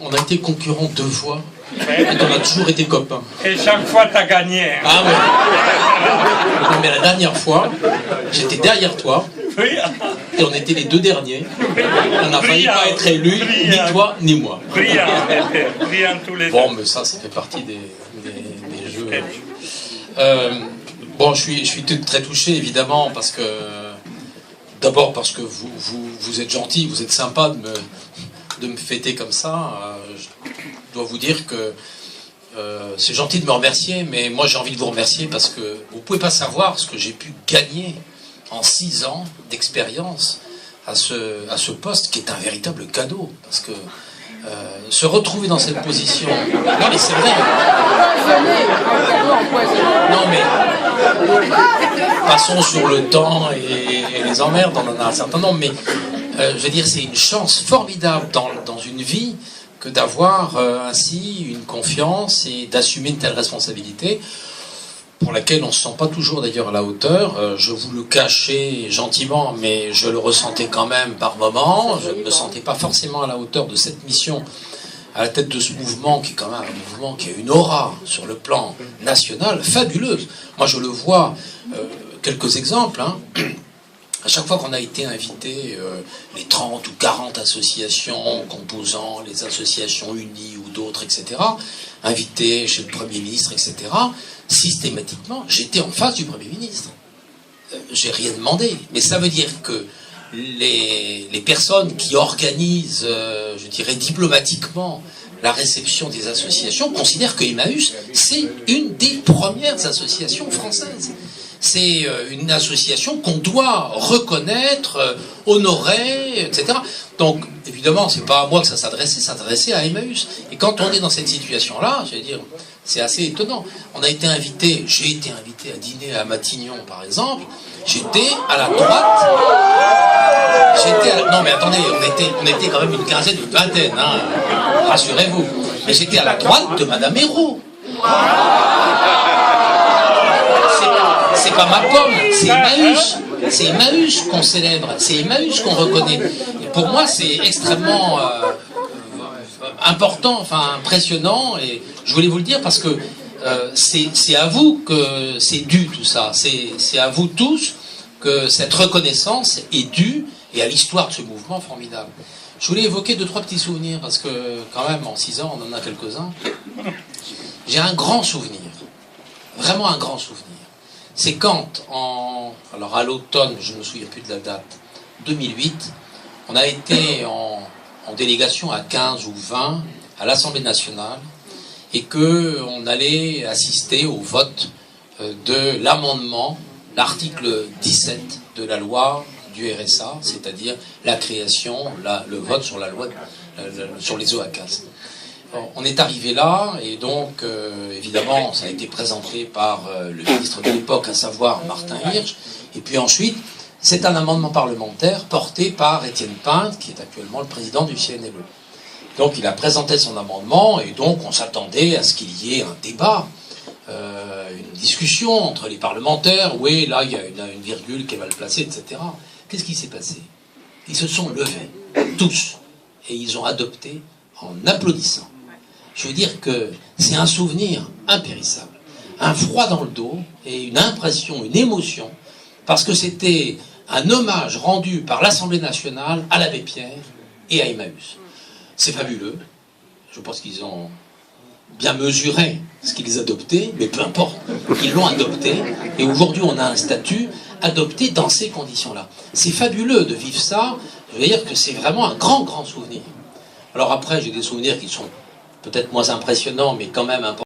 On a été concurrents 2 fois, et on a toujours été copains. Et chaque fois, t'as gagné. Ah ouais. Non, mais la dernière fois, j'étais derrière toi, Oui. et on était les 2 derniers. On n'a failli pas être élus, ni toi, ni moi. Brillant. Brillant tous les deux. Bon, mais ça fait partie des jeux. Bon, je suis très touché, évidemment, parce que... D'abord parce que vous êtes gentil, vous êtes sympa de me fêter comme ça. Je dois vous dire que c'est gentil de me remercier, mais moi j'ai envie de vous remercier parce que vous ne pouvez pas savoir ce que j'ai pu gagner en 6 ans d'expérience à ce poste qui est un véritable cadeau. Parce que se retrouver dans cette position... Non mais c'est vrai. Non mais... Passons sur le temps et les emmerdes, on en a un certain nombre, mais je veux dire, c'est une chance formidable dans une vie que d'avoir ainsi une confiance et d'assumer une telle responsabilité pour laquelle on ne se sent pas toujours d'ailleurs à la hauteur. Je vous le cachais gentiment, mais je le ressentais quand même par moments. Je ne me sentais pas forcément à la hauteur de cette mission à la tête de ce mouvement qui est quand même un mouvement qui a une aura sur le plan national fabuleuse. Moi je le vois, quelques exemples, hein. À chaque fois qu'on a été invité, les 30 ou 40 associations composant les associations unies ou d'autres, etc., invités chez le Premier ministre, etc., systématiquement, j'étais en face du Premier ministre. J'ai rien demandé, mais ça veut dire que les personnes qui organisent, je dirais diplomatiquement, la réception des associations considèrent que Emmaüs, c'est une des premières associations françaises. C'est une association qu'on doit reconnaître, honorer, etc. Donc, évidemment, c'est pas à moi que ça s'adressait à Emmaüs. Et quand on est dans cette situation-là, je vais dire, c'est assez étonnant. On a été invité, j'ai été invité à dîner à Matignon, par exemple. J'étais à la droite. Non, mais attendez, on était quand même une quinzaine, une vingtaine, hein, rassurez-vous. Mais j'étais à la droite de Madame Hérault. C'est pas ma pomme, c'est Emmaüs. C'est Emmaüs qu'on célèbre, c'est Emmaüs qu'on reconnaît. Et pour moi, c'est extrêmement important, enfin impressionnant. Et je voulais vous le dire parce que c'est à vous que c'est dû tout ça. C'est à vous tous que cette reconnaissance est due et à l'histoire de ce mouvement formidable. Je voulais évoquer 2-3 petits souvenirs parce que quand même en 6 ans, on en a quelques-uns. J'ai un grand souvenir, vraiment un grand souvenir. C'est quand, alors à l'automne, je ne me souviens plus de la date, 2008, on a été en délégation à 15 ou 20 à l'Assemblée nationale et qu'on allait assister au vote de l'amendement, l'article 17 de la loi du RSA, c'est-à-dire la création, le vote sur la loi sur les OACAS. On est arrivé là, et donc, évidemment, ça a été présenté par le ministre de l'époque, à savoir Martin Hirsch, et puis ensuite, c'est un amendement parlementaire porté par Étienne Pinte, qui est actuellement le président du CNLE. Donc, il a présenté son amendement, et donc, on s'attendait à ce qu'il y ait un débat, une discussion entre les parlementaires, oui, là, il y a une virgule qui est mal placée, etc. Qu'est-ce qui s'est passé? Ils se sont levés, tous, et ils ont adopté en applaudissant. Je veux dire que c'est un souvenir impérissable, un froid dans le dos et une impression, une émotion, parce que c'était un hommage rendu par l'Assemblée nationale à l'abbé Pierre et à Emmaüs. C'est fabuleux, je pense qu'ils ont bien mesuré ce qu'ils adoptaient, mais peu importe, ils l'ont adopté, et aujourd'hui on a un statut adopté dans ces conditions-là. C'est fabuleux de vivre ça, je veux dire que c'est vraiment un grand, grand souvenir. Alors après, j'ai des souvenirs qui sont peut-être moins impressionnant, mais quand même important.